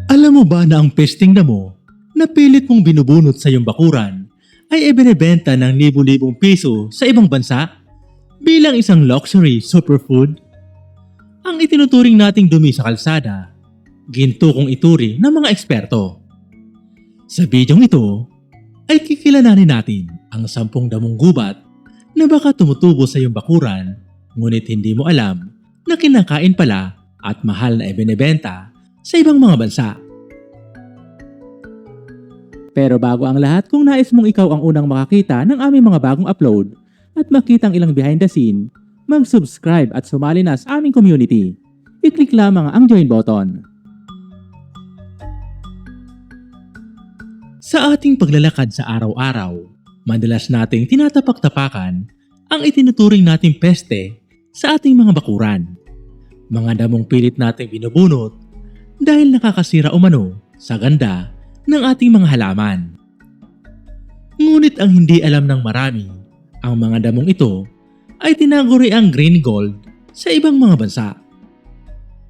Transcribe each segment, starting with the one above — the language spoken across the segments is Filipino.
Alam mo ba na ang pesting damo na pilit mong binubunot sa iyong bakuran ay ibinebenta ng libu-libong piso sa ibang bansa bilang isang luxury superfood? Ang itinuturing nating dumi sa kalsada, ginto kong ituri ng mga eksperto. Sa bidyong ito ay kikilalanin natin ang 10 damong gubat na baka tumutubo sa iyong bakuran ngunit hindi mo alam na kinakain pala at mahal na ibinebenta sa ibang mga bansa. Pero bago ang lahat, kung nais mong ikaw ang unang makakita ng aming mga bagong upload at makitang ilang behind the scene, mag-subscribe at sumali na sa aming community. I-click lamang ang join button. Sa ating paglalakad sa araw-araw, madalas nating tinatapak-tapakan ang itinuturing nating peste sa ating mga bakuran. Mga damong pilit nating binubunot dahil nakakasira umano sa ganda ng ating mga halaman. Ngunit ang hindi alam ng marami, ang mga damong ito ay tinaguri ang green gold sa ibang mga bansa.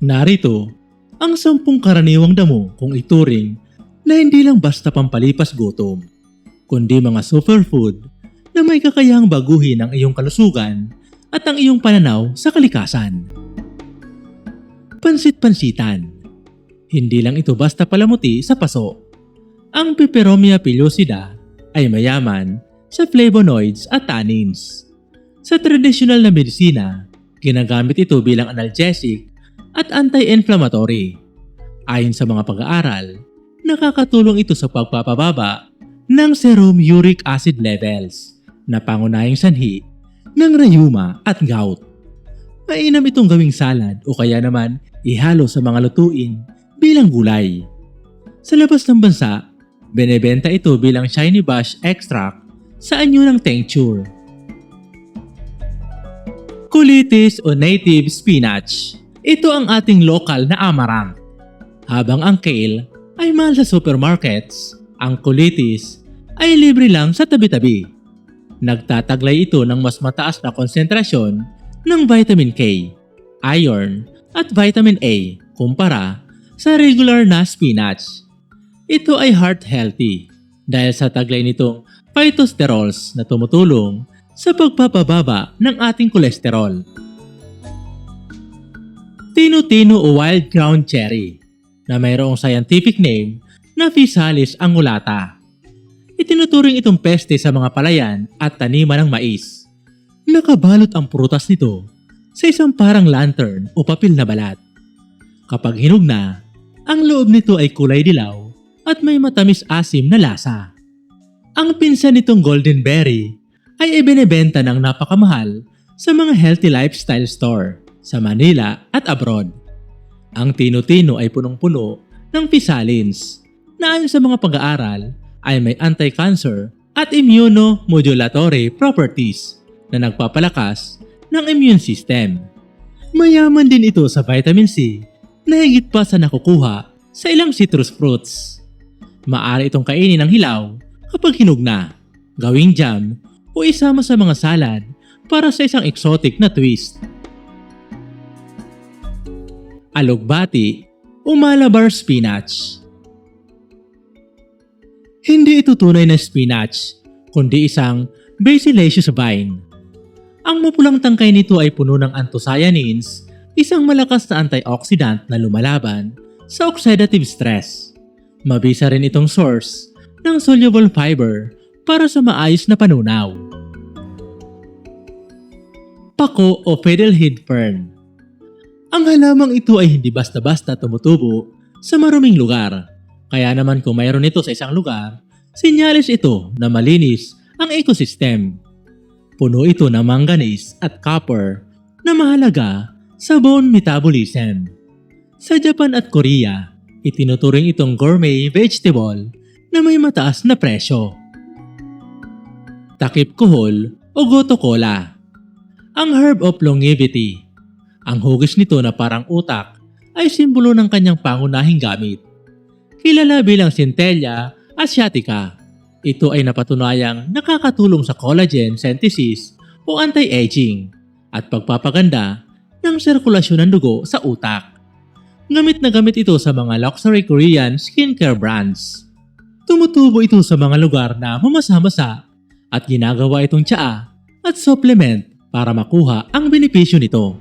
Narito ang 10 karaniwang damo kung ituring na hindi lang basta pampalipas gutom, kundi mga superfood na may kakayahang baguhin ang iyong kalusugan at ang iyong pananaw sa kalikasan. Pansit-pansitan. Hindi lang ito basta palamuti sa paso. Ang Peperomia pellucida ay mayaman sa flavonoids at tannins. Sa tradisyonal na medisina, ginagamit ito bilang analgesic at anti-inflammatory. Ayon sa mga pag-aaral, nakakatulong ito sa pagpapababa ng serum uric acid levels na pangunahing sanhi ng rayuma at gout. Mainam itong gawing salad o kaya naman ihalo sa mga lutuin bilang gulay. Sa labas ng bansa, binebenta ito bilang shiny bash extract sa anyo ng tincture. Colitis o native spinach. Ito ang ating lokal na amaranth. Habang ang kale ay mahal sa supermarkets, ang colitis ay libre lang sa tabi-tabi. Nagtataglay ito ng mas mataas na konsentrasyon ng vitamin K, iron at vitamin A kumpara sa regular na spinach. Ito ay heart healthy dahil sa taglay nitong phytosterols na tumutulong sa pagpapababa ng ating kolesterol. Tino-tino o wild crown cherry na mayroong scientific name na Physalis angulata. Itinuturing itong peste sa mga palayan at taniman ng mais. Nakabalot ang prutas nito sa isang parang lantern o papel na balat. Kapag hinog na, ang loob nito ay kulay dilaw at may matamis-asim na lasa. Ang pinsan nitong golden berry ay ibinebenta ng napakamahal sa mga healthy lifestyle store sa Manila at abroad. Ang tino-tino ay punong-puno ng physalins na ayon sa mga pag-aaral ay may anti-cancer at immunomodulatory properties na nagpapalakas ng immune system. Mayaman din ito sa vitamin C na higit pa sa nakukuha sa ilang citrus fruits. Maaari itong kainin ng hilaw kapag hinog na, gawing jam o isama sa mga salad para sa isang exotic na twist. Alugbati o Malabar spinach. Hindi ito tunay na spinach, kundi isang Basilaceous vine. Ang mapulang tangkay nito ay puno ng anthocyanins, isang malakas na antioxidant na lumalaban sa oxidative stress. Mabisa rin itong source ng soluble fiber para sa maayos na panunaw. Pako o fiddlehead fern. Ang halamang ito ay hindi basta-basta tumutubo sa maruming lugar. Kaya naman kung mayroon ito sa isang lugar, sinyalis ito na malinis ang ecosystem. Puno ito ng manganese at copper na mahalaga sa bone metabolism. Sa Japan at Korea, itinuturing itong gourmet vegetable na may mataas na presyo. Takip kohol o goto kola. Ang herb of longevity. Ang hugis nito na parang utak ay simbolo ng kanyang pangunahing gamit. Kilala bilang Centella asiatica. Ito ay napatunayang nakakatulong sa collagen synthesis o anti-aging at pagpapaganda ng sirkulasyon ng dugo sa utak. Gamit na gamit ito sa mga luxury Korean skincare brands. Tumutubo ito sa mga lugar na mamasa-masa at ginagawa itong tsaa at supplement para makuha ang benepisyo nito.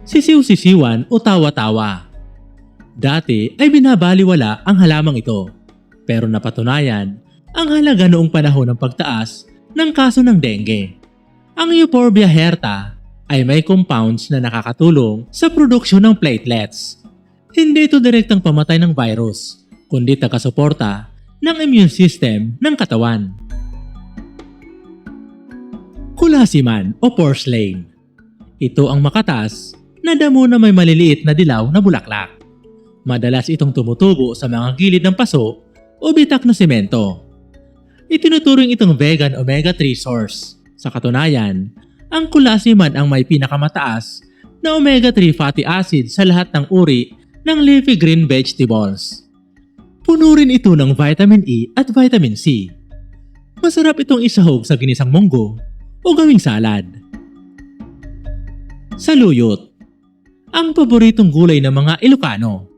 Sisiw-sisiwan o tawa-tawa. Dati ay binabaliwala ang halamang ito, pero napatunayan ang halaga noong panahon ng pagtaas ng kaso ng dengue. Ang Euphorbia herta ay may compounds na nakakatulong sa produksyon ng platelets. Hindi ito direktang pamatay ng virus, kundi taga-suporta ng immune system ng katawan. Kulasiman o porcelain. Ito ang makatas na damo na may maliliit na dilaw na bulaklak. Madalas itong tumutubo sa mga gilid ng paso o bitak na semento. Itinuturing itong vegan omega-3 source. Sa katunayan, ang kulasiman ang may pinakamataas na omega-3 fatty acid sa lahat ng uri ng leafy green vegetables. Puno rin ito ng vitamin E at vitamin C. Masarap itong isahog sa ginisang munggo o gawing salad. Saluyot. Ang paboritong gulay ng mga Ilocano.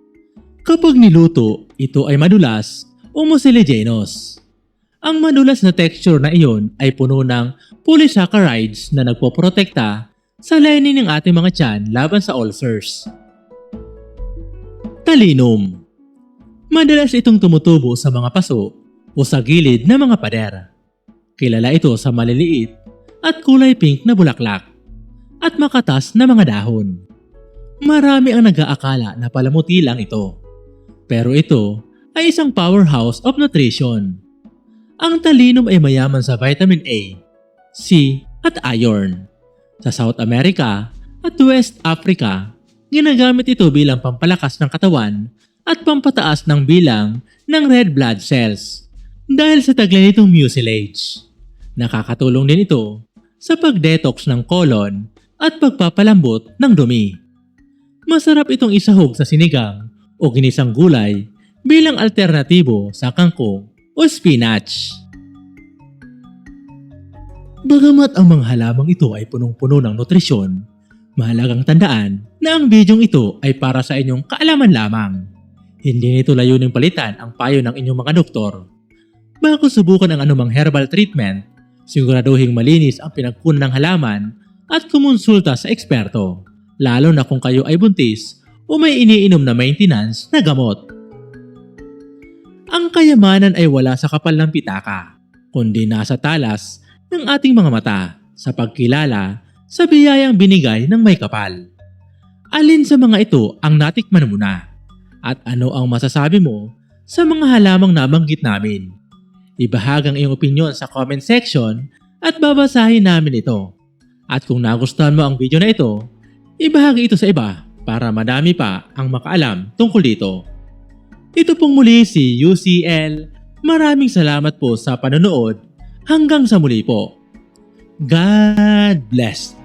Kapag niluto, ito ay madulas o mucilaginous. Ang madulas na texture na iyon ay puno ng polysaccharides na nagpoprotekta sa lining ng ating mga tiyan laban sa ulcers. Talinum. Madalas itong tumutubo sa mga paso o sa gilid ng mga pader. Kilala ito sa maliliit at kulay pink na bulaklak at makatas na mga dahon. Marami ang nag-aakala na palamuti lang ito. Pero ito ay isang powerhouse of nutrition. Ang talinum ay mayaman sa vitamin A, C at iron. Sa South America at West Africa, ginagamit ito bilang pampalakas ng katawan at pampataas ng bilang ng red blood cells dahil sa taglay nitong mucilage. Nakakatulong din ito sa pag-detox ng colon at pagpapalambot ng dumi. Masarap itong isahog sa sinigang o ginisang gulay bilang alternatibo sa kangkong o spinach. Bagamat ang mga halamang ito ay punong-puno ng nutrisyon, mahalagang tandaan na ang bidyong ito ay para sa inyong kaalaman lamang. Hindi nito layuning palitan ang payo ng inyong mga doktor. Bago subukan ang anumang herbal treatment, siguraduhing malinis ang pinagkunan ng halaman at kumonsulta sa eksperto, lalo na kung kayo ay buntis o may iniinom na maintenance na gamot. Ang kayamanan ay wala sa kapal ng pitaka, kundi nasa talas ng ating mga mata sa pagkilala sa biyayang binigay ng may kapal. Alin sa mga ito ang natikman mo na? At ano ang masasabi mo sa mga halamang nabanggit namin? Ibahag ang iyong opinion sa comment section at babasahin namin ito. At kung nagustuhan mo ang video na ito, ibahagi ito sa iba para madami pa ang makaalam tungkol dito. Ito pong muli si UCL. Maraming salamat po sa panonood. Hanggang sa muli po. God bless.